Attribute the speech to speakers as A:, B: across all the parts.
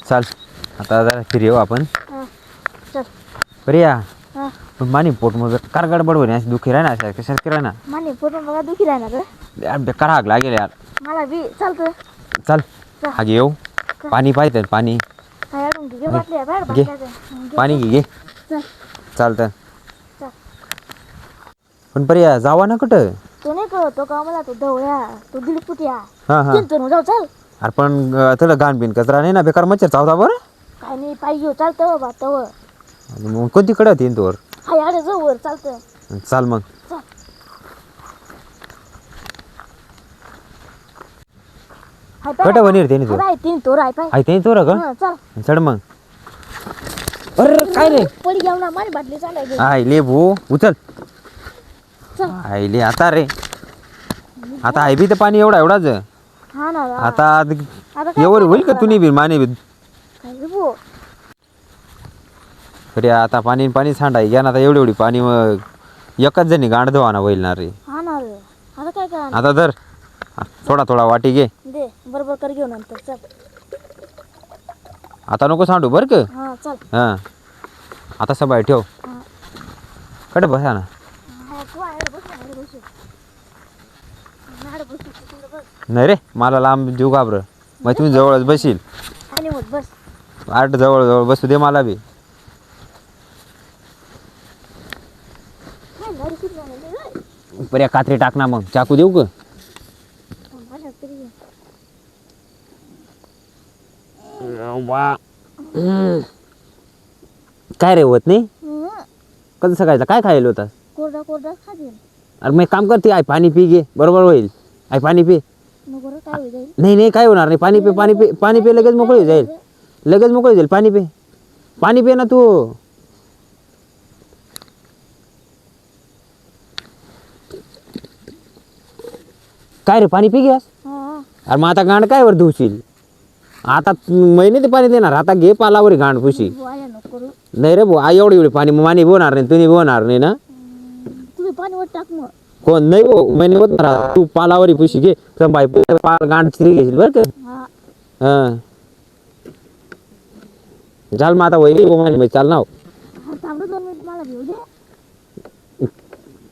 A: चाल आता जरा फिर येऊ आपण.
B: चल
A: प्रिया
B: हा
A: पण मानी पोट मग कार गडबड होणे अशी दुखी राहणार अशा कशात किरा ना
B: माने पूर्ण मला दुखी राहणार रे.
A: यार बेकार हाक लागेल यार.
B: मला बी चालतं.
A: चल हाग येऊ पाणी पाहिजे पाणी
B: काय अडून घे बाटल्या बाहेर
A: घे
B: बाटल्या
A: पाणी घे
B: चल
A: चालतं.
B: चल
A: पण प्रिया जावा ना कुठं.
B: तो नाही कळतो का मला तो ढवळ्या तो दीड फुट्या
A: हां हां
B: चल जाऊ चल.
A: अरे पण तुला गाण बिन कचरा नाही ना बेकार मच्छर चावता बरं.
B: काय नाही पाहिजे चालतं बाबा तव
A: आणि मग कोणती कडे होती तोवर.
B: हाय अरे जाऊ वर चालतं.
A: चाल मग
B: चल
A: कट बनीर ते तो
B: हाय तीन तोर आहे पाय.
A: आई ते तोर का
B: हं, चल
A: चढ मग. अरे काय रे
B: पडी घेऊ ना माझी बाटली चालायची.
A: आई ले भो उचल
B: चल
A: आई ले आता रे आता आई बी तर पाणी एवढाच
B: हा ना
A: आता
B: काय
A: एवढं होईल का तुम्ही बी माने बी
B: काय रे भो.
A: अरे आता पाणी पाणी सांडाय घ्या ना आता एवढी पाणी मग एकच जणी गांड धुवाना होईल ना रे.
B: हा ना रे आता काय करा
A: आता धर थोडा थोडा वाटी घे
B: दे बरोबर कर घेऊ नंतर चल.
A: आता नको सांडू बरं का.
B: हा चल
A: हां आता सबाय ठेव
B: हा
A: कडे बसा ना.
B: हा तू आहे बस ना बस बस बस
A: नाही रे मला लांब जीव घाबर मग तुम्ही जवळच बसील
B: आणि मग बस
A: आठ जवळ जवळ बसू दे मला बी.
B: काय गाडी किती झाली रे.
A: पर्या कात्री टाक ना मग चाकू देऊ का.
B: माझ्या तरी
A: काय रे होत नाही
B: हं,
A: कसं सकाळचा काय खायला होता.
B: कोरडा कोरडा खातील
A: अरे मग एक काम करते आई पाणी पी घे बरोबर होईल. आई पाणी पी.
B: नको रे काय होईल जाईल.
A: नाही नाही काय होणार नाही पाणी पे पाणी पे पाणी पे लगेच मोकळी होईल जाईल लगेच मोकळी होईल पाणी पे पाणी पे ना तू. काय रे पाणी पी घ्यास.
B: हा
A: अरे मग आता गांड काय वर धुशील आता महिने ते पाणी देणार आता घे पालावर गांड पुशी.
B: वाया नको रे.
A: नाही रे भाऊ आई एवढी एवढी पाणी मानी बोणार नाही तुम्ही बोणार नाही ना.
B: तुम्ही पाणी वर टाक मग.
A: कोण नाही भाऊ महिने होत ना तू पालावरी पुशी घे बाई पाल गांड चिरी घेशील बरं का.
B: हा
A: हां चाल मग आता वैरी मानी चाल ना
B: हा थांब रे 2 मिनिट मला घेऊ दे.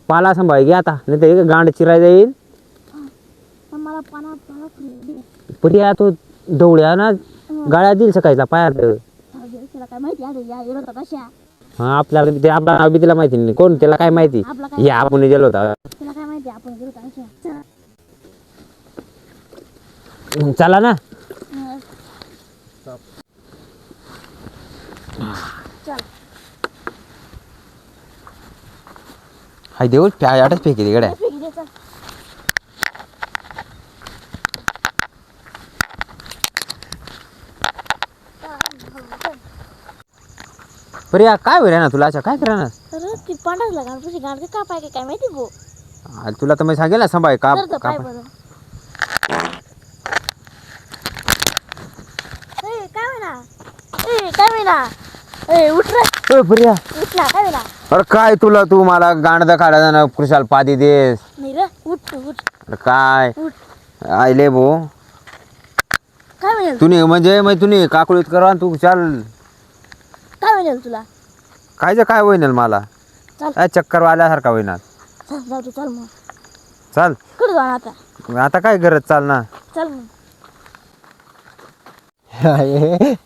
A: पाला सांभाळ घे आता नाही तर गांड चिराय जाईल.
B: पण मला पाना पाना खाऊ दे.
A: पर्या तो ढवळ्या ना गाळ्या देईल सकाळचा पायात.
B: त्याला काय माहिती आहे या एवढा कशा
A: हा आपल्याला ते आपला नाव बी तिला माहिती नाही कोण त्याला काय माहिती
B: आपला काय
A: हे आपण गेलो होता.
B: त्याला काय माहिती आपण गेलो कशा.
A: चला ना
B: चल
A: हाय देऊ आठच फेकी गड्या.
B: फेकी दे चल.
A: पर्या काय होईल ना तुला अच्छा काय करा ना.
B: अरे ती पांढरला गाण पुशी गाण का पाय काय माहिती भो.
A: तुला तर मी सांगेल ना सांभाळ का
B: तर पाय बरं. ए काय होईना काय होईना उठ रे
A: पर्या
B: उठ ना काय होईना.
A: अरे काय तुला तू मला गांड काढायचा ना कृषाल पादी देस.
B: नाही रे उठ उठ
A: अरे काय
B: उठ
A: आयले भो
B: काय म्हणेल
A: तुने म्हणजे मग तुने काकुळीत करा तू चाल
B: काय म्हणेल तुला.
A: काय होईन मला
B: चल.
A: काय चक्कर आल्यासारखा होईना.
B: चल जाऊ दे चल मग.
A: चाल
B: कुठं जाणार आता.
A: आता काय गरज चाल ना.
B: चल मग.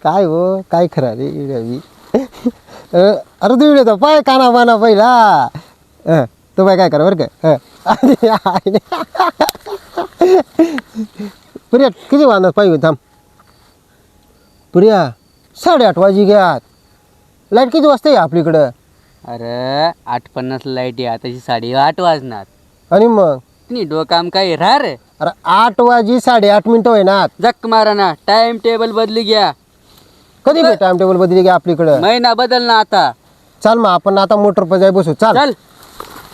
C: काय हो काय खरं रे रवी. अरे तू येतो पाय काना बाना पहिला तो बाय काय करा बरं का. प्रिया किती वाजणार पाहिजे थांब. प्रिया 8:30 वाजी घ्यात लाईट किती वाजता आहे आपलीकडं.
D: अरे 8:50 लाईट आहे आताची 8:30 वाजणार.
C: आणि मग
D: नी डोकाम काय राह रे.
C: अरे 8 वाजी 8:30 मिनिटं होईनात.
D: जक मारा ना टाइम टेबल बदली घ्या.
C: कधी बी टाइम टेबल बदली घ्या आपलीकडं.
D: महिना बदल ना आता.
C: चाल मग आपण आता मोटर पर जाय बसू. चाल
D: चल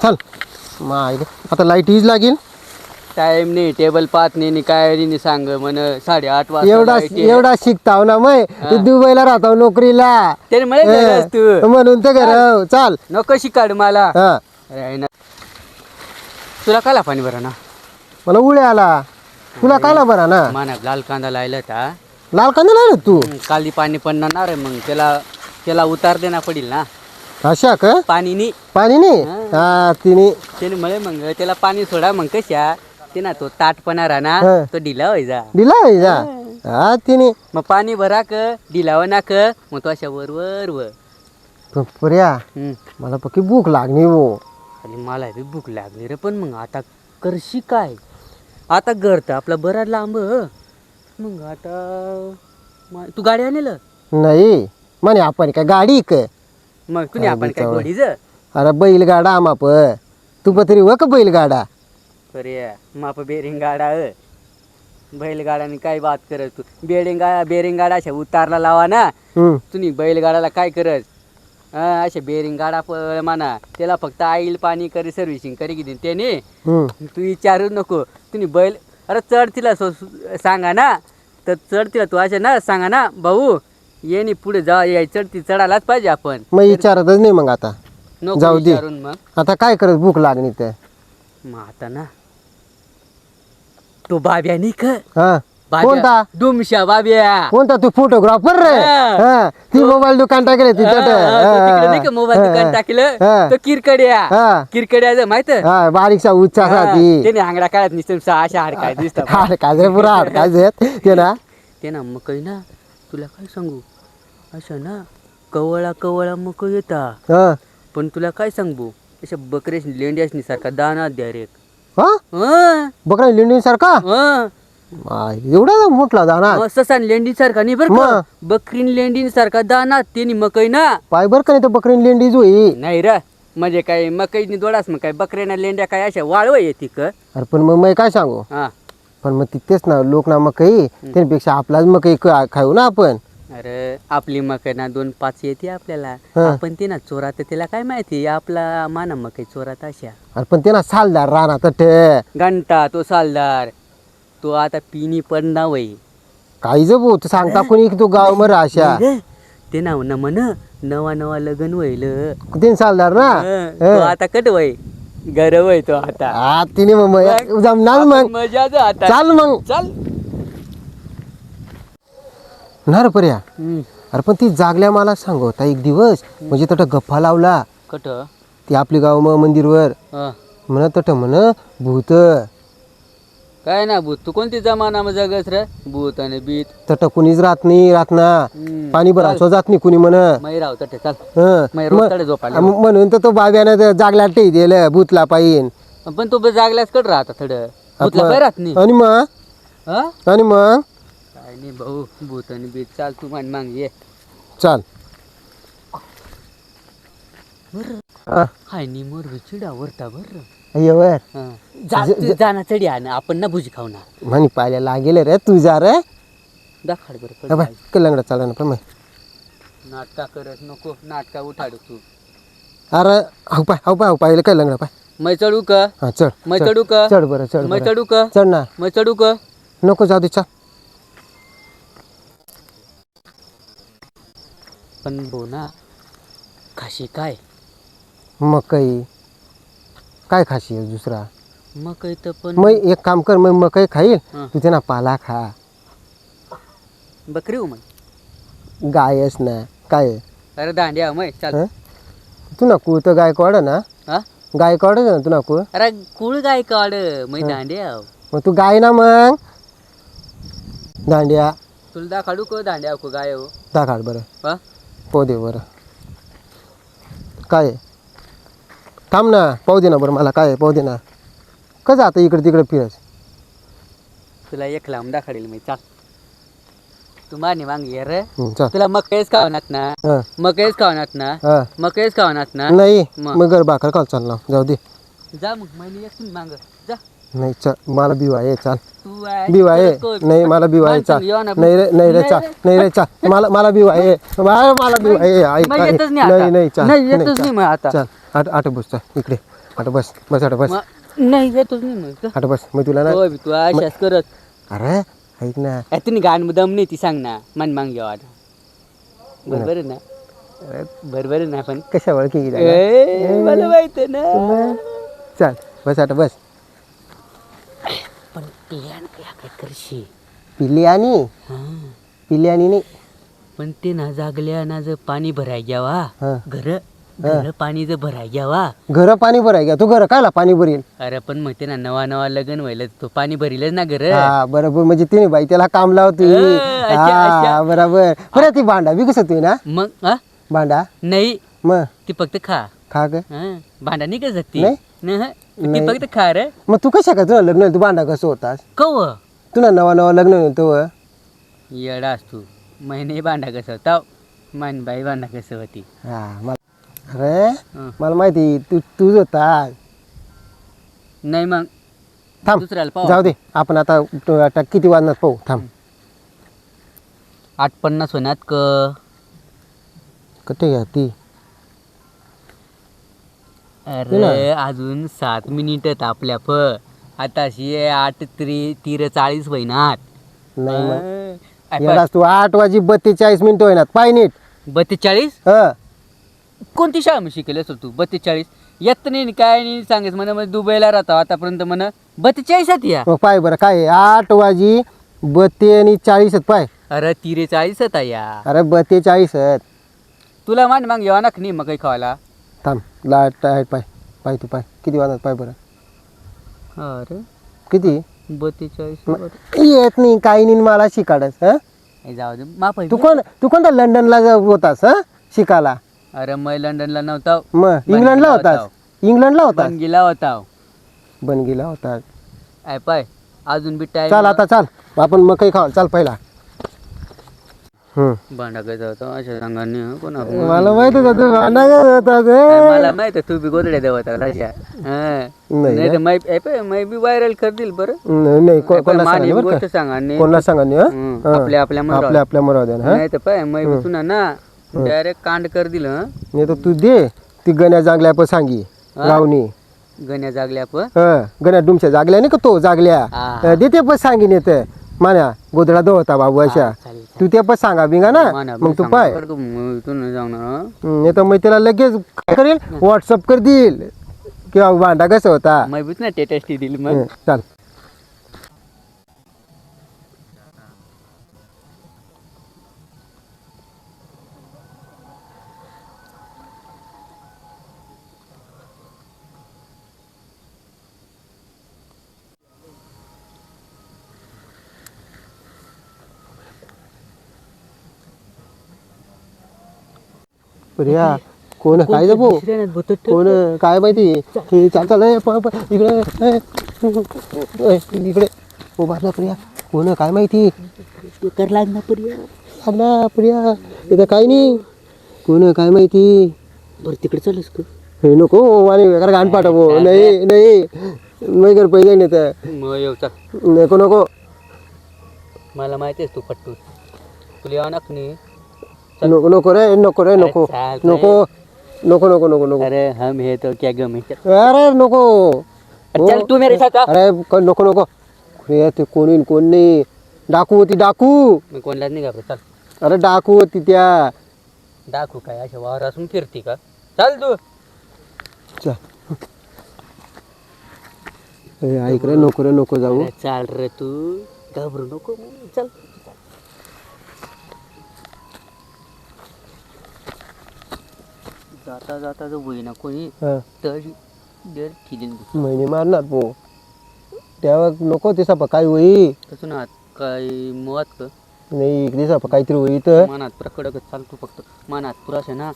C: चल मग आता लाईट हीच लागेल.
D: टाइम नाही टेबल पाहत नाही काय नाही सांग म्हण 8:30 वाजता
C: एवढा
D: light आहे.
C: एवढा शिकताव ना मग तू दुबईला राहतो नोकरीला.
D: त्याने मला गरज तू
C: म्हणून तर घर चाल.
D: नको शिकाड मला.
C: हा
D: अरे आहे ना तुला काला पाणी बरं ना.
C: मला उळे आला तुला काला बरा ना.
D: माना लाल कांदा लायला होता
C: लाल कांदा लावला तू
D: खाली पाणी पडणार आहे मग त्याला उतार देना पडेल ना
C: अशा का
D: पाणी नाही
C: पाणी नाही हा तिने
D: त्याने मुळे मग त्याला पाणी सोडा मग कशा ते ना तो ताटपणा राहना
C: हा.
D: तो ढिला व्हायचा
C: दिला होय जा हा तिने
D: मग पाणी भरा क ढिलावं नाक मग तो अशा वर
C: पर्या मला पक्की भूक लागली हो
D: आणि मला बी भूक लागली रे पण मग आता करशी काय आता घर तर आपला बरा लांब मग आता तू गाडी आणलं
C: नाही म्हणे आपण काय गाडी क
D: मग तुम्ही आपण काय
C: बिचारा.
D: गोडीच
C: अरे बैलगाडा आमाप तू पतरी व का बैलगाडा
D: अरे माप बेरिंग गाडा बैलगाड्याने काय बात करत तू बेरिंग गाडा अशा उतारला लावा ना
C: हम्म
D: तुम्ही बैलगाडाला काय करत अशा बेरिंग गाडा म्हणा त्याला फक्त आईल पाणी करी सर्व्हिसिंग करी किती त्याने
C: हम्म
D: तू विचारू नको तुम्ही बैल अरे चढ तिला सांगा ना तर चढ तिला तू अशा ना सांगा ना भाऊ ये नी पुढे जा चढती चढायलाच पाहिजे आपण
C: मग विचारतच नाही मग आता
D: नको
C: जाऊ दे.
D: विचारून मग
C: आता काय करत भूक लागली तर
D: मग आता ना तो बाब्या नाही का
C: हा
D: बाब्या
C: कोणता
D: दुमशा बाब्या
C: कोणता तू फोटोग्राफर रे
D: हा.
C: हा ती मोबाईल दुकान टाकले ती
D: मोबाईल दुकान टाकलं
C: हा.
D: तो किरकड्या
C: हा.
D: किरकड्या माहित
C: हा बारीकसा उच्चासा ती
D: त्याने आंगडा काढत निसतं अशा हाडकाय दिसतात
C: हाड काय पुरा हाड काय ते ना
D: ते ना मकई ना तुला काय सांगू असं ना कवळा मकई येता
C: हा
D: पण तुला काय सांगू अशा बकरेश लेंड्याशनी सारखा दाना द्या रे
C: हा बकरा लिंडी सारखा एवढा मोठला दाना
D: ससा लेंडी सारखा नाही बरं का बकरीन लेंडी सारखा दाना त्यानी मकई ना
C: पाय बर का नाही तर बकरीन लेंडी जोई
D: नाही रे म्हणजे काय मकईनी दोडास मग काय बकऱ्याना लेंड्या काय अशा वाळव येते का
C: अरे पण मग काय सांगू
D: हा
C: पण मग तिथेच ना लोक ना मकई त्यापेक्षा आपलाच मकई खाऊ ना आपण
D: अरे आपली मकई ना 2-5 येते आपल्याला
C: हा.
D: आपण ते ना चोरात त्याला काय माहिती आपला माना मकई चोरात अशा
C: अरे पण ते ना सालदार राहणार तट
D: घंटा तो सालदार तो आता पिनी पण ना वय
C: काही जबू तू सांगता कोणी की तू गाव मर अशा
D: ते नाव ना म्हण नवा लग्न व्हायल
C: तीन सालदार ना
D: तो आता कट वय घर वय तो आता
C: हा तिने मग जमणार मग
D: मजा आता
C: चाल मग
D: चल
C: ना रे पर्या अरे पण ती जागल्या मला सांग होता एक दिवस म्हणजे तट गप्पा लावला
D: कट
C: ती आपली गाव मंदिरवर म्हण तट म्हण भूत
D: काय ना भूत तू कोणती जमाना जगस रे भूत आणि बीत
C: तट कुणीच राहत नाही राहत ना पाणी भरायचं जात नाही कुणी म्हण
D: मै राव तटे चल
C: हं.
D: मै रोज तडे झोपायला
C: म्हणून तर तो बाब्यानं ते जागल्या टे दिलं भूतला पाहिजे
D: पण तू जागल्यास कट राहता थोडं भूतला काय राहत नाही
C: आणि मग
D: हा
C: आणि मग
D: काय नाही भाऊ भूत आणि बीत चाल तू मान मांग ये
C: चाल हा.
D: हाय नी मोर चिडा वरता बर
C: येवर
D: जाना चढी आण आपण ना भुजी खाऊ ना
C: म्हणे पाहिल्या लागेल रे तू जा रे
D: दाखड बरं
C: बाय कलंगडा चालला ना पण मग
D: नाटका करत नको नाटका उठाड तू
C: अरे हाव पाहिलं काय लंगडा पाय
D: मै चढू का
C: हा चढ
D: मै
C: चढ.
D: चढू का
C: चढ बरं चढ
D: मै
C: बरं.
D: चढू का
C: चढ ना
D: मै चढू का
C: नको जाऊ दे चाल
D: पण भाऊ ना खाशी काय
C: मकई काय खाशी आहे दुसरा
D: मग तर पण
C: मग एक काम कर मग मकई खाईल
D: हा.
C: तू त्यांना पाला खा
D: बकरी हो मग
C: गायस ना काय आहे?
D: अरे दांड्या मै चाल
C: हं? तू ना कुळ तर गाय काढ ना
D: हा
C: गाय काढ ना तू ना कुळ
D: अरे कुळ गाय काढ मै दांड्या
C: मग तू गाय ना मग दांड्या
D: तुला दाखाडू का दांड्या को गाय हो
C: दाखाड बरं
D: हा
C: पाहू दे बरं काय आहे? थांब ना पाहू दे ना बरं मला काय आहे? पाहू दे ना कसं आता इकडे तिकडे फिरस
D: तुला एक लांब दाखाडेल मी चाल तू माने मांग ये रे
C: चल
D: तुला मकईच खावनात ना
C: हां
D: मकईच खावनात ना
C: हां
D: मकईच खावनात ना
C: नाही
D: मग?
C: मग घर भाकर खाल चालला जाऊ दे
D: जा मग महिने एक मांग जा
C: नाही चल मला बिवा आहे चाल
D: तू
C: बिवा आहे नाही मला बिवा आहे चाल नाही रे चाल नाही रे चाल मला बिवा आहे मला बिवा आहे ऐक
D: मग
C: ऐक.
D: येतच नाही आता.
C: नाही चाल
D: नाही येतच नाही मग आता
C: चाल आठ बस चाल इकडे आठ बस आठ बस
D: नाही येतच नाही मग
C: आठ बस मग तुला ना
D: होय बी, तू अशाच करत
C: अरे ऐक ना
D: तुम्ही गाण दम नाही ती सांग ना मन मांग यावा बरोबर आहे ना बरोबर आहे ना पण
C: कशा ओळखी
D: मला माहित आहे ना
C: चाल बस आठ बस
D: पण प्लॅन काय करशी
C: पिल्ली आणि पिल्याने नाही.
D: पण ते ना जागल्या ना जर पाणी भराय घ्यावा
C: हा.
D: घर पाणी जर भराय घ्यावा
C: घर पाणी भराय घ्या तू घर कायला पाणी भरील.
D: अरे पण मग ते ना नवा लग्न व्हायला तो पाणी भरीलच ना घर
C: हा बरोबर म्हणजे तिने बाई त्याला काम लावतो. हा बरोबर. बरं ती भांडा बी कसं तू ना
D: मग हा?
C: भांडा
D: नाही
C: मग
D: ती फक्त खा
C: खा ग.
D: हा, भांडा नाही का जाती
C: नाही?
D: ती
C: नाही.
D: फक्त खा रे
C: मग तू कशा का तुला लग्न झालं, तू भांडा कसं होतास
D: कव
C: तुला नवा लग्न होतं.
D: येडा असतो महिने भांडा कसं होता मान बाई भांडा कसं होती
C: हा मला अरे
D: हं.
C: मला माहिती तूच होता.
D: नाही मग
C: थांब
D: दुसऱ्याला पाहू
C: जाऊ दे आपण आता किती वाजण्यात पाहू थांब.
D: 8:50 होण्यात
C: कटे घ्या ती
D: अरे अजून 7 मिनिट आपल्या आता 8:43 होईनात
C: नाही मग येडास तू 8:42 होईनात पाय नीट.
D: 42
C: हं.
D: कोणती शाळा मग शिकेल असं तू 42 येत नाही काय नाही सांगेस म्हणे दुबईला राहतो आतापर्यंत म्हण 42 आहेत या
C: मग पाय बरं काय 8:42 पाय.
D: अरे 43 होता या
C: अरे 42
D: तुला मान मग येवा नाही मग काही खावायला
C: थांब लाट आहे पाय पाय तू पाय किती वाजतात पाय बरं
D: अरे
C: किती
D: 42
C: येत नाही काही नाही मला शिकाडस. हं
D: जाऊ दे माफ
C: तू कोणता लंडनला होतास हं शिकायला.
D: अरे मैं लंडनला नव्हता
C: मग इंग्लंडला होतास. इंग्लंडला होतास
D: बनगीला होता
C: बनगीला होतास.
D: आय पाय अजून बी टाइम
C: चाल आता चाल आपण मग काही खाऊ चाल पहिला.
D: भांडा कसं होता अशा सांगाने कोण
C: मला माहित होता तू भांडा कसं होता ग.
D: मला माहित तू बी गोदड्या देवता अशा नाही तर मै बी व्हायरल करतील बरं
C: नाही
D: माने
C: कोणाला सांगा बरं
D: गोष्ट
C: का
D: सांगा आणि
C: कोणाला सांगा नाही
D: आपल्या
C: आपल्या आपल्या मराव दे ना.
D: नाही तर पाय मै बी सुना ना डायरेक्ट कांड कर दिलं
C: नाही तर तू दे ती गण्या जागल्या पण सांगी गावनी
D: गण्या जागल्या पण
C: गण्या डुमच्या जागल्या नाही का तो जागल्या
D: हा.
C: देते पण सांगीन येते मान्या गोदडा दो होता बाबू अशा तू ते पण सांगा बिंगा ना मग तू पाय
D: तू नाही जाणार
C: नाही तर मग त्याला लगेच काय करेल व्हॉट्सअप कर देईल किंवा भांडा कसं होता.
D: मै बीच ना टेटेस्टी दिली मग
C: चाल प्रिया कोण काय जपो कोण काय माहिती हे चाल चाल इकडे इकडे ओ बाजला प्रिया कोण काय माहिती
D: कर लागना पर्या
C: आपला प्रिया इथं काय नाही कोण काय माहिती
D: बरं तिकडे चालस का
C: हे नको आणि वेगळा गाण पाठवो नाही नाही कर पहिले नाही तर
D: मग येऊ चाल
C: नको नको
D: मला माहिती आहेस तू पट्टू तुला यावं नाही
C: नको नको रे नको रे नको
D: चाल रे.
C: नको नको नको नको नको
D: अरे हम हे तो क्या गम है
C: अरे नको
D: चल तू मेरे साथ आ
C: अरे नको नको अरे ते कोणी कोण नाही डाकू होती डाकू
D: मी कोणलाच नाही घाबरत चल
C: अरे डाकू होती त्या
D: दाखवू काय अशा वावर असून फिरती का चल तू
C: चल अरे ऐक रे नको जाऊ
D: अरे चाल रे तू घाबरू नको चल जाता जाता जो होईना कोणी
C: हा.
D: तर देर ठिलीन
C: महिने मारणार पो तेव्हा नको ते सापा काय होई
D: तसं ना काय मुवात का
C: नाही इकडे सापा काहीतरी होई तर
D: मनात पुरा कडक चाल तू फक्त मनात पुरा अशा ना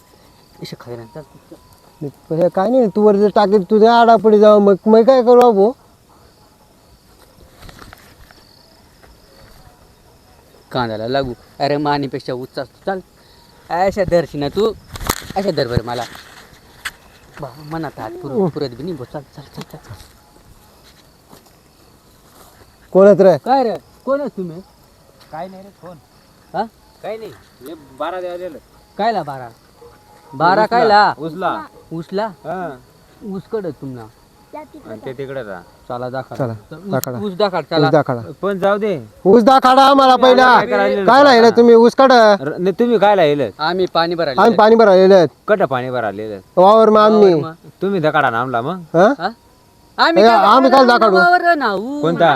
D: अशा खायला चाल
C: हे काय नाही तू वर जर टाकेल तुझ्या आडापडी जावं मग काय करू बाबू
D: कांद्याला लागू अरे मानीपेक्षा उच्च असतो चाल अशा दर्शना तू अशा दर बरं मला मनात हात पुरत बी नाही चल चल चल चल
C: कोणत रे
D: काय रे कोणच तुम्ही
A: काय नाही रे फोन
D: हा
A: काय नाही 12 द्यायला दिलं
D: कायला 12 कायला
A: उचला
D: उसला
A: हा
D: उसकड तुम्हाला
A: आणि ते तिकडे जा
D: चला दाखा
C: चला, दाखडा.
D: ऊस दाखा चला
C: ऊस दाखडा
A: पण जाऊ दे
C: ऊस दाखडा मला पहिला काय राहिलं तुम्ही ऊस काढा
A: नाही तुम्ही काय लायलं
D: आम्ही पाणी भरायला
C: आम्ही पाणी भरायलेलं
A: कट पाणी भर आलेलं
C: वावर मग आम्ही
A: तुम्ही दकाडा नामला मग
C: हं?
D: आम्ही
C: आम्ही काय दाखडू
A: कोणता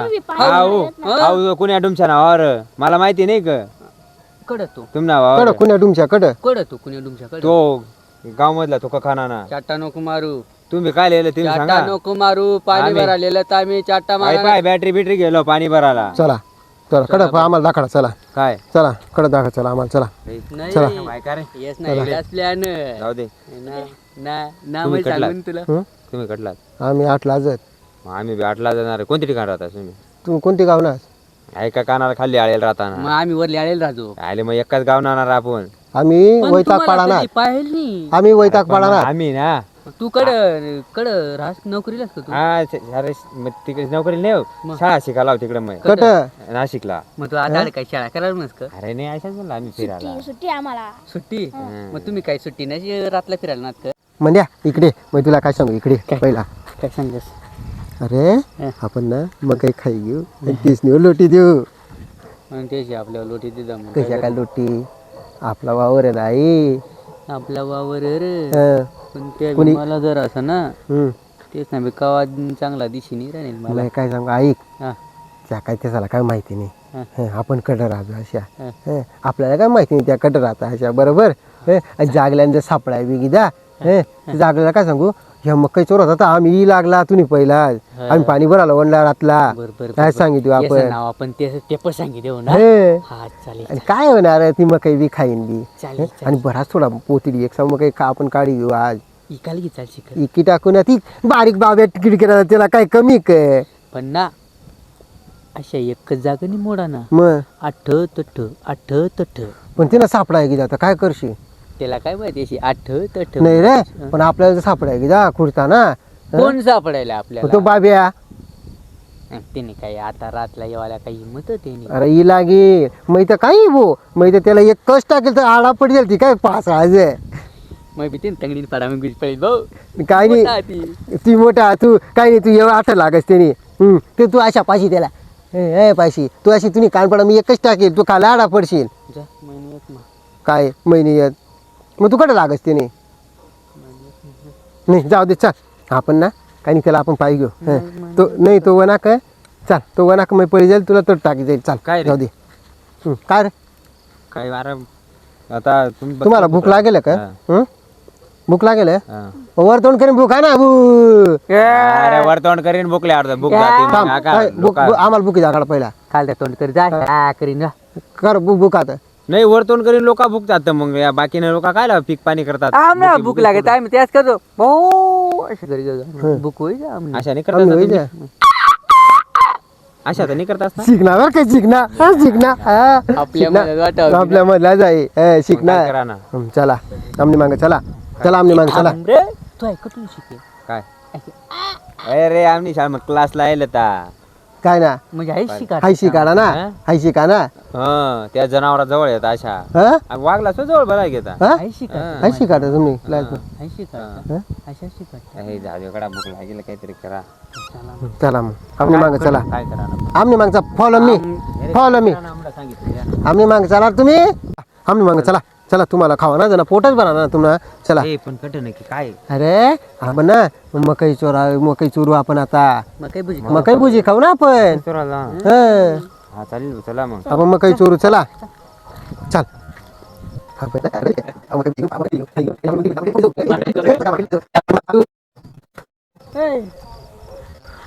A: आऊ कोणी तुमच्या नावावर मला माहिती नाही का
D: कड तू
A: तुम्हाला
C: कड कुण्या तुमच्या कड
D: कड तू कुणी तुमच्या कड
A: तो गाव मधला तो खाना ना
D: चाटा नको मारू
A: तुम्ही काय लिहिलं तुम्ही
D: चाटा
A: सांगा
D: नको मारू पाणी
A: आम्ही-
D: भरालेलं तर आम्ही चाटा
A: काय
D: मारा
A: पाय बॅटरी बिटरी गेलो पाणी भरायला
C: चला चला कड आम्हाला दाखडा चला
A: काय
C: चला कड दाखा चला आम्हाला चला चला.
D: नाही
A: काय का रे
D: येस नाही प्लॅन
A: जाऊ दे
D: ना
A: तुम्ही
D: मी
A: कटलात.
D: सांगून तुला
C: हं?
A: तुम्ही कटलात
C: आम्ही 8 लाजत
A: मग आम्ही बी 8ला जाणार आहे. कोणती ठिकाण राहता तुम्ही
C: तू कोणती गाव ना
A: ऐका कानाला खाल्ली आळेल
D: मग
A: राहताना
D: आम्ही वर आलेलो राहतो
A: आले मग एकाच गाव नाणार आपण
C: आम्ही
D: पण
C: वैताग
D: तुम्हाला
C: पाडणार
D: कधी पाहिलं नाही
C: आम्ही वैताग
A: पण
C: पाडणार
A: आम्ही ना
D: तू कड राहस नोकरीलाच का तू
A: हा अरे मग तिकडे नोकरी नाही हो. शाळा शिकायला तिकडे मग
C: कट
A: नाशिकला
D: मग तू आता काय शाळा करायला नस का
A: अरे नाही अशाच म्हणलं आम्ही फिरायला
B: सुट्टी आम्हाला
D: सुट्टी मग तुम्ही काय सुट्टी नाही रातला फिरायला नात का
C: म्हणजे इकडे मग तुला काय सांगू इकडे पहिला
D: काय सांगस
C: अरे आपण ना मग काही खाई घेऊ आणि तीच नेऊ लोटी देऊ
D: आणि त्याची आपल्याला लोटी देता मग
C: कशा काय लोटी आपला वावर आहे ना आई
D: आपला वावर रे
C: हं,
D: पण ते
C: कोणी-
D: मला जर असं ना
C: हं.
D: तेच नाही कवा चांगला दिशी नाही राहील मला
C: मला काय सांगू ऐक
D: हा
C: त्या काय त्याला काय माहिती नाही
D: हा.
C: हं, आपण कडं राहतो अशा
D: हा.
C: हं, आपल्याला काय माहिती नाही त्या कडं राहता अशा बरोबर हं, आणि जागल्यानंतर सापडाय बी गिदा जागल्याला काय सांगू ह्या मक्का चोर होता तर आम्ही लागला तुम्ही पहिला आम्ही पाणी भरायला वणला रातला काय सांगितलं आपण
D: नाव आपण ते पण सांगितलं ना
C: हं.
D: हा चालेल
C: आणि काय होणार ती मकई बी खाईन बी
D: चालेल
C: आणि बराच थोडा पोतडी एक मकई का आपण काढी घेऊ आज
D: इकाल की चाल शिकल
C: इकी टाकून ती बारीक बाब्या तिकीट केला त्याला काय कमी काय
D: पण ना अशा एकच जागा नाही मोडा ना
C: मग
D: आठ तठ
C: पण तिला सापडाय की आता काय करशील
D: त्याला काय माहिती अशी आठ तठ
C: नाही रे पण आपल्याला सापडाय की जा खुडता ना
D: कोण सापडायला
C: तो
D: आपल्याला
C: बाब्या
D: त्याने काय आता रातला येवायला काही हिंमत त्याने
C: अरे ही लागे मग तर काही भो मग तर त्याला एक कष्ट टाकेल तर आडा पडेल ती काय पास आज
D: मग बी तीन तंगडीने पडा मग पडेल भाऊ
C: काय
D: मोठा
C: नाही
D: ती.
C: ती मोठा तू काय नाही तू एवढं आठ लागस त्याने ते तू अशा पाशी त्याला ए पाशी तू अशी तुम्ही कान पडा मी एकच टाकेल तू काला आडा पडशील
D: जा महिन्यात मग
C: काय महिने येत मग तू कडे लागस त्याने नाही जाऊ दे चल आपण ना काही नाही त्याला आपण पाय घेऊ तो नाही तो वनाक आहे चाल तो वनाक मग पडी जाईल तुला तर टाकी जाईल चाल
A: काय रे?
C: जाऊ दे काय रे
A: काय वारा आता
C: तुम्हाला भूक लागेल का हं? भूक लागेल
A: हा.
C: वर तोंड करीन भूक आहे ना भू
A: अरे वर तोंड करीन भूकले अर्ध भूक जाते मग
C: थांब,
A: आका,
C: काय,
A: लोका-
C: आम्हाला भूक जागा पहिला
D: खाल त्या तोंड कर जा करीन जा
C: कर भूक आता
A: नाही वर तोंड करीन लोक भुकतात मग या बाकीने लोक काय पीक पाणी करतात
D: आम्हाला भूक लागत आम्ही त्याच करतो भाऊ अशी घरी जाऊ भूक होईल आम्ही
A: अशा नाही
C: आम्ही
A: करतात
C: होईल
A: ना
C: ना.
A: तुम्ही? अशा तर नाही करतात ना?
C: शिकणार बरं काय शिकणार हा शिकणार हा,
D: आपल्या
C: शिकणार.
D: मनात वाटावं.
C: आपल्या मधला जाई
A: काय
C: शिकणार
A: करा ना
C: चला आमने मांग चला चला आमने मांग चला
D: रे तू ऐकतून शिकेल
A: काय अरे आम्ही शाळा क्लासला येईल आता
C: काय ना
D: म्हणजे आई शिका
C: हाय शिकाडा ना हाय शिका ना
A: हा त्या जनावरा जवळ येत अशा
C: हा
A: आणि वाघला सो जवळ बरा घेता
C: हा
D: आई शिका
C: हाय शिकाडा तुम्ही क्लास
D: आई शिका अशा शिका
A: हे जाऊकडा भूक लागेल काहीतरी करा
C: चला मग आमने मांग चला
A: काय करा ना
C: आमने मांग फॉलो मी फॉलो मी
A: आम्हाला सांगितलं
C: आमने मांग चला तुम्ही आमने मांग चला चला तुम्हाला खावा ना जरा पोटच बना ना तुम्हाला चला
A: हे पण कट नाही की काय
C: अरे आपण ना मकई चोरू आपण आता
D: मग काही बुजी
C: मकई भुजी खाऊ ना आपण
A: चला
C: हं.
A: हा चालेल चला मग
C: आपण मकई चोरू चला चल आपण अरे,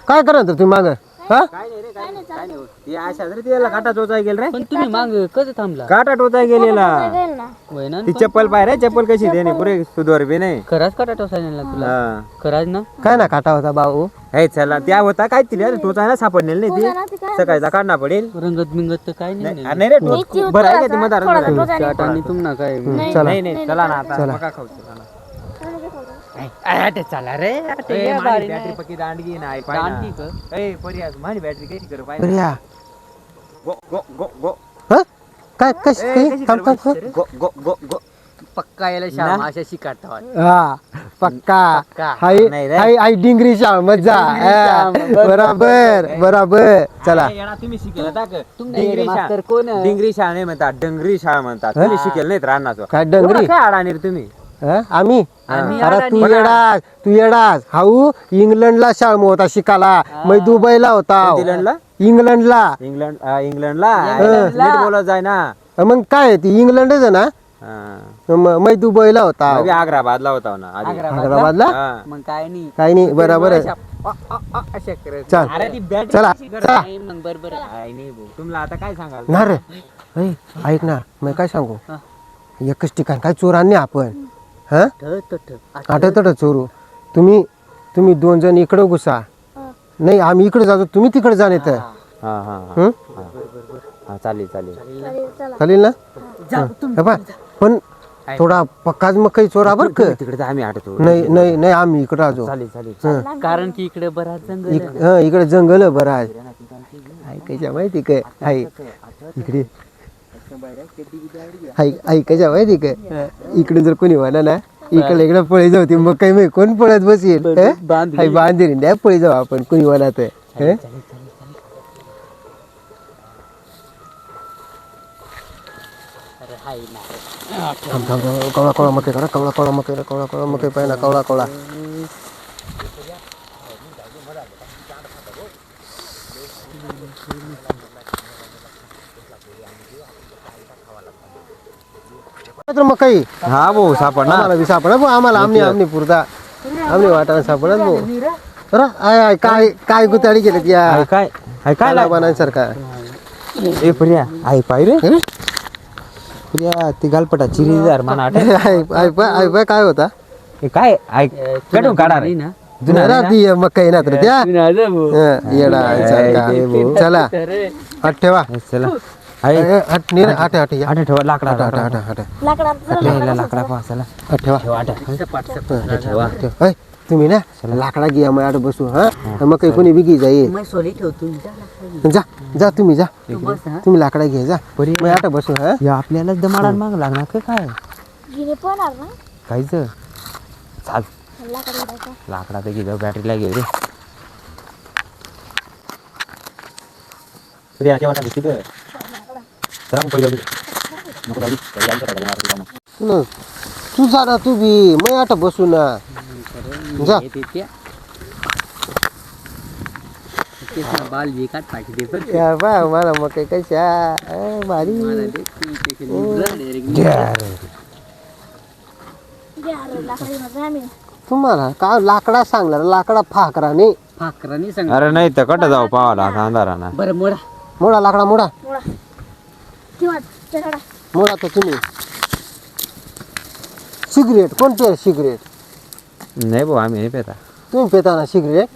C: काय करा तुम्ही माग हा
A: काय नाही रे काय नाही काय नाही होत. हे अशा जरी त्याला काटा टोचाय गेल रे
D: पण तुम्ही माग कसं थांबला
A: काटा टोचाय गेलेला
B: जाईल ना
D: वय ना
A: ती चप्पल पाय रे चप्पल कशी देणे पुरे सुधवर बी नाही
D: खराच काटा टोसायला तुला
A: हा.
D: खराच ना
C: काय ना काटा होता भाऊ
A: हे चला त्या होता काय तिला टोचायला सापडलेलं नाही
B: ना ती
A: ती
B: काय?
A: सकाळचा काढणा पडेल
D: रंगत बिंगत तर काय नाही
A: नाही रे टोच बरं आहे का ती मदार
D: चाटाने तुम ना काय
C: चला
A: नाही नाही चला ना आता मका खाऊ चला ना.
D: आटे चला रे आटे
A: ए,
D: या
A: माझी
D: बारी
A: बॅटरी
D: नाही.
A: पक्की दांडगी नाही
D: दांडगी का?
A: ए परिया माझी बॅटरी कशी कर पाय
C: बरिया
A: गो गो गो गो
C: हा काय कश
A: ए,
C: काही
A: कशी
C: थांब
A: कर
C: थांब
A: बाई? गो गो गो गो
D: पक्का याला श्याम अशा शिकाट
C: हा पक्का
D: पक्का.
C: हाय
A: नाही रे.
C: हाय आई डिंगरी शाळ मजा
D: शाळ,
C: बरोबर बरोबर चला
A: ए, येडा तुम्ही शिकेल आता का?
D: तुमचे
A: डिंगरी शाळा.
D: मास्तर कोण आहे?
A: डिंगरी शाळा नाही म्हणतात डंगरी शाळा म्हणतात तुम्ही शिकेल नाहीत राहणार
C: काय डंगरी
A: काय अडाणी रे तुम्ही
C: हा? आम्ही
D: आम्ही
C: अरे
D: अडाणी.
C: तू येडास हाऊ इंग्लंडला शाळा होता शिकाला मग दुबईला होता
A: इंग्लंडला
C: इंग्लंडला
A: इंग्लंडला
D: इंग्लंडला.
A: नीट बोलत जाय ना
C: मग काय ती इंग्लंडच आहे ना
A: हा.
C: मै दुबईला होता
A: अभी हैदराबादला होता ना आधी.
C: हैदराबादला
A: हा.
D: मग काय नाही
C: काही नाही बरोबर आहे
D: अशा करायचं.
C: चल
A: अरे ती बॅटरी
C: चला चला
D: नाही, मग बरोबर आहे.
A: काय नाही भाऊ तुम्हाला आता काय सांगाल
C: ना रे ऐ, ऐक ना मी काय सांगू एकच ठिकाण काय चोर आणणे आपण हा आठवत चोरू तुम्ही 2 जण इकडे घुसा नाही आम्ही इकडे जातो तुम्ही तिकडे जाण येत
A: हा हा हा. हा चालेल चालेल
B: चालेल, चला.
C: चालेल ना हे पहा, पण थोडा पक्काच मग काही चोरा बर का
A: तिकडे आम्ही आठवतो
C: नाही नाही नाही आम्ही इकडे राहतो
A: चालेल चालेल
D: कारण की इकडे बराच जंगल आहे.
C: हा इकडे जंगल आहे बरं आहे ऐकायच्या माहिती काय आहे इकडे ऐकायच्या माहिती काय इकडे जर कोणी म्हणा ना इकडे पळी जाऊ ती मग काही माहिती कोण पळत बसेल बांधील द्या पळी जाऊ आपण कोणी म्हणत आहे
D: अरे हाय ना.
C: कवळा कवळा मके करा कवळा कवळा मके कवळा कवळा मके पाहिजे कवळा कवळा मग काही
A: हा भाऊ सापडणार
C: आम्हाला बी सापडा भाऊ आम्हाला आमने पुरता आमने वाटायला सापडा भाऊ अरे आय आय काय काय गुताडी केलं या
A: हाय काय हाय काय लाग
C: बनायसारखा
A: ए प्रिया आई पाय रे प्रिया ती गालपटा चिरीदार म्हणा
C: आय काय होता
A: हे काय ऐक काढून काढा रे
D: ना.
C: जुना ती मग काही ना तर त्या
D: झालं भाऊ.
C: येडा चला हट ठेवा
A: चला हाय
C: हट निर हट हट या
A: आठ ठेवा लाकडा
C: हट हट हट हट
B: लाकडात
A: प्रियाला लाकडा पहा चला
C: हट ठेवा
D: सपाट सपाट.
A: ठेवा
C: ऐ, तुम्ही ना लाकडा घ्या मग आठ बसू हा मग काही कोणी बिगी जाईल
D: मग सोली ठेवतो मी. जा लागतं.
C: जा जा तुम्ही जा
D: तू बस हा.
C: तुम्ही लाकडा घ्या जा मग आठ बसू हा
A: या आपल्याला दमाडान माग लागणार का काय
B: गिरे पळणार ना
A: काहीच चाल
B: लाकड उडायचं.
A: लाकडा तर घेऊ बॅटरीला घेऊ रे प्रिया केव्हा टाकली तिथं चला पहिले
C: न, तू जा ना तू बी मग आठ बसू ना जा
D: येते त्या. तेच ना, बाल बी काट पाहिजे ते पण.
C: या बा मला मग काही कशा भारी
D: मला ते ते direct
B: घ्या रे, लाकडी आम्ही
C: तुम्हाला का लाकडा सांगला लाकडा फाकरा नाही
D: फाकराने सांग.
A: अरे नाही तर कट जाऊ पावाला आता अंधाराना
D: बरं मोडा.
C: मोडा लाकडा मोडा
B: मुळा किंवा चढा
C: मोडा तर तुम्ही सिगरेट कोण पे सिगरेट
A: नाही भाऊ आम्ही नाही पेता
C: तुम्ही पेताना सिगरेट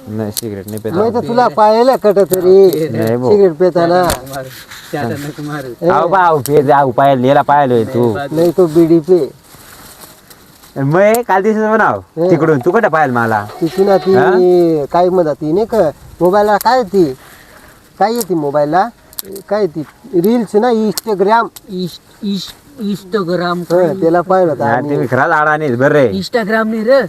A: नाही सिगरेट नाही पेता
C: नाही तर तुला पाहिलं कट तरी
A: नाही भाऊ
C: सिगरेट पेताना
D: मारू. त्याला नको मारू.
A: आव भाऊ पे जाऊ पाहिलं याला पाहिलोय तू
C: नाही तो बिडी पे
A: मग काल दिवस म्हणाव तिकडून तू कुठं पाहिलं मला
C: तिची ना ती काय म्हणतात ती नाही का मोबाईलला काय ती काय येते मोबाईलला काय ती रील्स ना इंस्टाग्राम
D: इंस्टाग्राम
C: त्याला पाहिलं होतं
A: यार, तुम्ही खराच आडा नाही बरं रे
D: इंस्टाग्राम नाही रे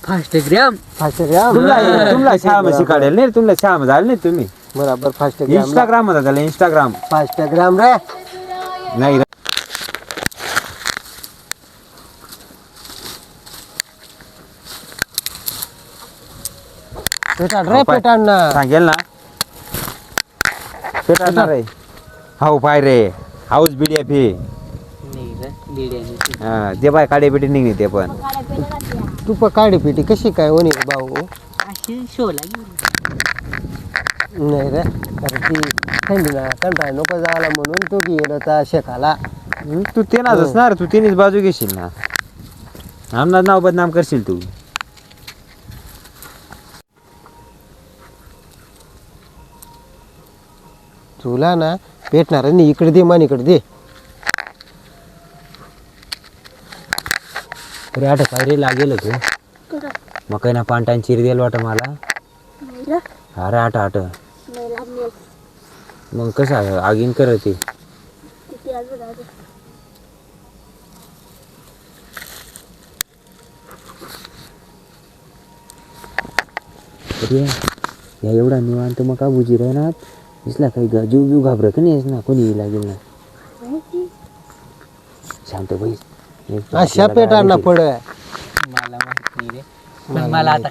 D: फास्टग्राम.
C: फास्टाग्राम
A: तुमला शाळा शिकाडेल नाही तुमला शाळा झालं नाही तुम्ही
C: बरोबर फास्टाग्राम
A: इंस्टाग्राम म्हणता त्याला इंस्टाग्राम
C: फास्टाग्राम रे
A: नाही रे.
C: पेटाड रे पेटाड ना
A: सांगेल ना पेटाणार रे हाऊ पाय रे हाऊस बीडीएफ हे
D: नाही रे लेड्याने.
A: हा, ते बाय काडे बिडी निघणे ते पण
B: गाड्या पेल्या जात्या.
C: तू पण काढी पिटी कशी काय होणी भाऊ
D: अशी शोला गेली.
C: नाही रे अरे ती थंडी ना कंटाळ नको जायला म्हणून तो गेला होता शेकाला
A: तू तेनाच असणार तू तिनेच बाजू घेशील ना आमना नाव बदनाम करशील तू
C: तुला ना पेटणार नाही इकडे दे मान इकडे दे
A: अरे आठ काय रे लागेल तू
B: कुठं
A: मग काही ना पांटान चिर देल वाट मला
B: नाही रे
A: अरे आठ आठ
B: नाही लागले
A: मग कसं आहे, आगीन करत ते
B: किती अजून अजून
A: अरे या एवढा निवांत मग का बुजी राहणार दिसला काही जीव जीव घाबरत नाहीस ना कोणी लागेल ना
B: माहिती
A: शांत बैस
C: अशा पेटांना पड
D: मला माहित नाही रे. पण मला आता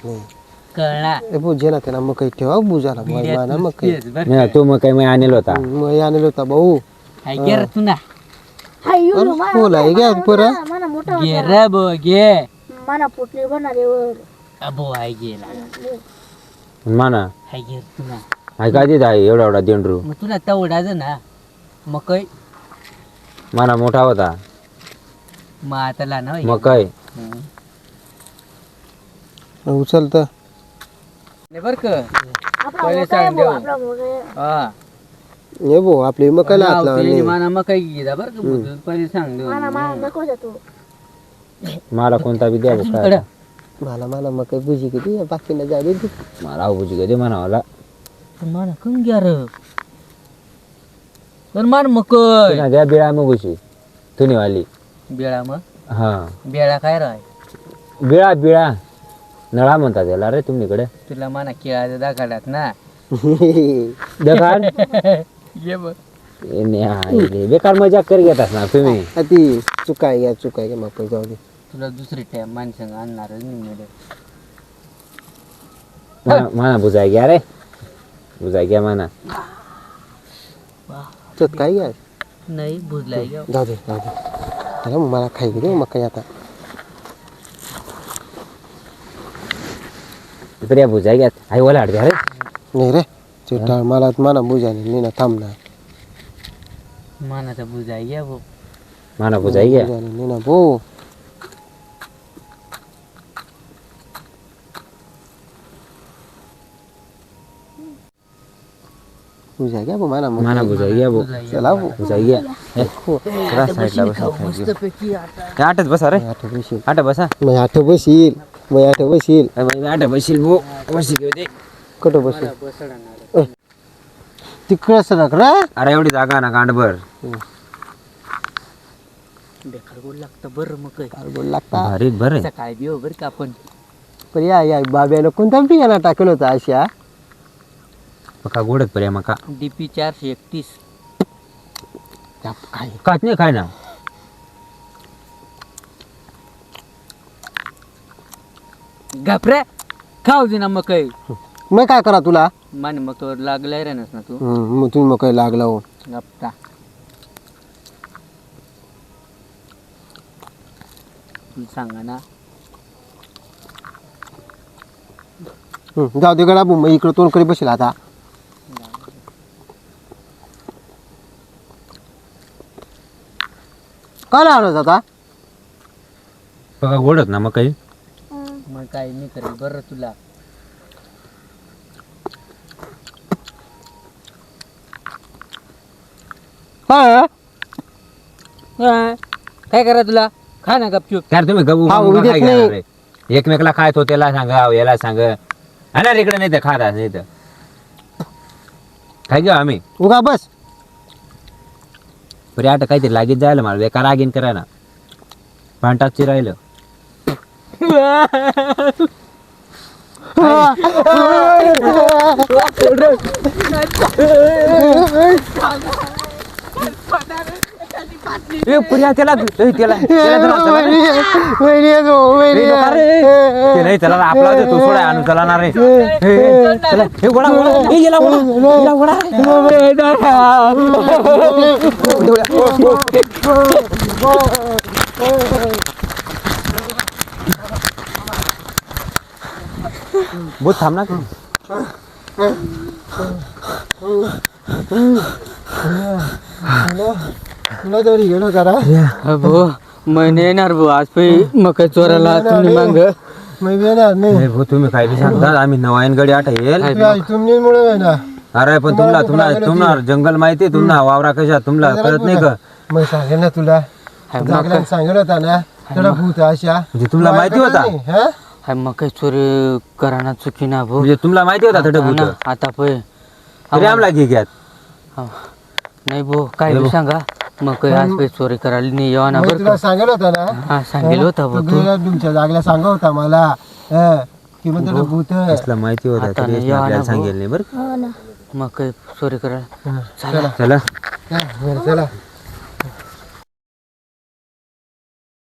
D: कळणार.
C: बुजे ना त्याला मग काही ठेवा बुजाला मग मग काही
D: तेच बरं.
A: नाही, तो मग काही मी आणेल होता
C: मग आणलं होता भाऊ
D: हाय घे रे तू ना
B: हाय येऊ
C: अरे,
B: मला
C: बोला, हे घ्या पोरं.
B: मला मोठा
D: घे रे बो घे
B: मला पोटली बनारेवर
D: अबो हाय घे लागा.
A: माना
D: हाय घे रे तू ना
A: हाय काय देत आहे एवढा एवढा देंडरू
D: मग तुला तेवढाच ना मकई
A: माना मोठा होता
D: मग आता लहान होय.
A: मग काय
D: हम्म.
C: उचल तर
D: नाही बरं का
B: आपला
D: पहिले
B: मोठा आहे
D: सांग
B: भाऊ,
D: देऊ.
B: आपला मोठा आहे.
D: हा
C: ये भो आपली मकायला हात लावले
D: माना मकई घे बरं का बुजून. पहिले सांग देऊ.
B: मला नको जातो
A: मला कोणता बी द्या भाऊ, काय
D: इकडं.
C: मला मकाई बुजी किती बाकीला जाऊ दे
A: मला अबूजी कधी म्हणावला
D: पण माना कम घ्या रे पण मान मकई
A: द्या बिळा मग तुनीवाली
D: बेळा मग
A: हा
D: बेळा काय राय
A: बिळा बिळा नळा म्हणतात त्याला रे तुमच्याकडे
D: तुला माना केळाचं दाखवलात ना
A: देखाल
D: ये बघ
A: बेकार मजाक कर घेतात ना तुम्ही
C: ती चुकाय घ्या मकाई जाऊ दे
D: तुला दुसरी टाइम माणसं आणणारच नाही मिळेल.
A: म्हणा बुजाय घ्या रे बुजाय घ्या म्हणा
C: चत काय घ्या
D: नाही बुजलाय ग
C: जाऊ दे अरे मग मला खाई दे मकाई आता
A: प्रिया बुजाय घ्या आई ओला हाड घ्या रे
C: नाही रे चिट्टा मला बुजाने मी ना थांबणार
D: मानाचा बुजाय घ्या भाऊ
A: म्हणा बुजाय घ्या
C: मी ना भाऊ बुजा घ्या म्हणा
A: म्हणा बुजाय घ्या भाऊ
C: चला भाऊ
A: बुजाय घ्या हे, जरा साईडला बसा
D: मस्त पैकी आता
A: हे आठच बसा रे
C: आठ बशील
A: आठ बसा
C: मग आठ बशील
A: आठ बशील भाऊ बशी घेऊ दे
C: कुठं बशील
D: बसणार
C: तिकडं सरक रे
A: अरे एवढी जागा ना गांडभर
D: बेकार गोड लागतं बरं मग काय
C: बोल लागता
A: भारी बरं
D: सकाळी बी हो बरं का आपण
C: पण या बाब्यानं कोणता बियाणा टाकलं होतं अशा
A: मका गोडत पर्या मका
D: डीपी 431
C: काय
A: काच नाही खाय ना
D: घापरे खाऊ दे ना मग काही
C: मग काय करा तुला
D: मान मग तो लागलाय रे ना तू
C: मग तुम्ही मग काही लागला हो
D: गप्पा तू सांगा ना
C: जाऊ दे गडा मग इकडं तोंड करी बसेल आता काय लागलं आता
A: बघा गोडत ना मग काही
D: मग काय नाही करेल बरं तुला
C: काय
D: काय करा तुला खा ना गपचूप
A: त्यार तुम्ही गबू
C: हा,
A: मग
C: उद्याच
A: काय
C: नाही.
A: घेणार रे? एकमेकला खायत हो त्याला सांगा याला सांग आणा इकडे नाही तर खाता नाही तर काय घेऊ आम्ही
C: उगा बस
A: बरे आता काहीतरी लागीत जायला मला बेकार आगीन करा ना पांटाची राहिलं ए पुऱ्या त्याला त्याला त्याला आपला तो सोडा आणून चला ना रे चला हे गोळा गोळा ए गेला गोळा बहुत थांब ना
C: तुला तरी घेणं करा
D: अबो मैंने येणार भाऊ आज पे मका चोराला तुम्ही मांग
C: मग येणार नाही
A: भाऊ तुम्ही काय बी सांगता आम्ही नवायन गडी आठ येईल
C: तुमच्यामुळे ना
A: अरे पण तुम्हाला जंगल माहिती आहे तुम्हाला वावरा कशा तुम्हाला कळत नाही का
C: मग सांगेल ना तुला जागल्यानं सांगेल होता ना तुला भूत अशा
A: म्हणजे तुम्हाला माहिती होता
C: हा
D: हाय मका चोरी कराना चुकी ना भाऊ
A: म्हणजे तुम्हाला माहिती होता थोडं भूत
D: आता पे
A: तरी आमला घे घ्यात
D: नाही भाऊ काय बी सांगा मग काही आज पे चोरी करायला नाही येवा ना
C: मग
D: बरं
C: तुला सांगेल होता ना
D: हा सांगेल होता भाऊ तू
C: तुमच्या जागल्या सांगा होता मला की मग तुला भूत
A: असलं माहिती होता
D: आता
A: तरी
D: नाही
A: आपल्याला
D: येवा ना
A: सांगेल नाही बरं
B: हो ना
D: मग काही चोरी करायला
C: चला
A: चला
C: चला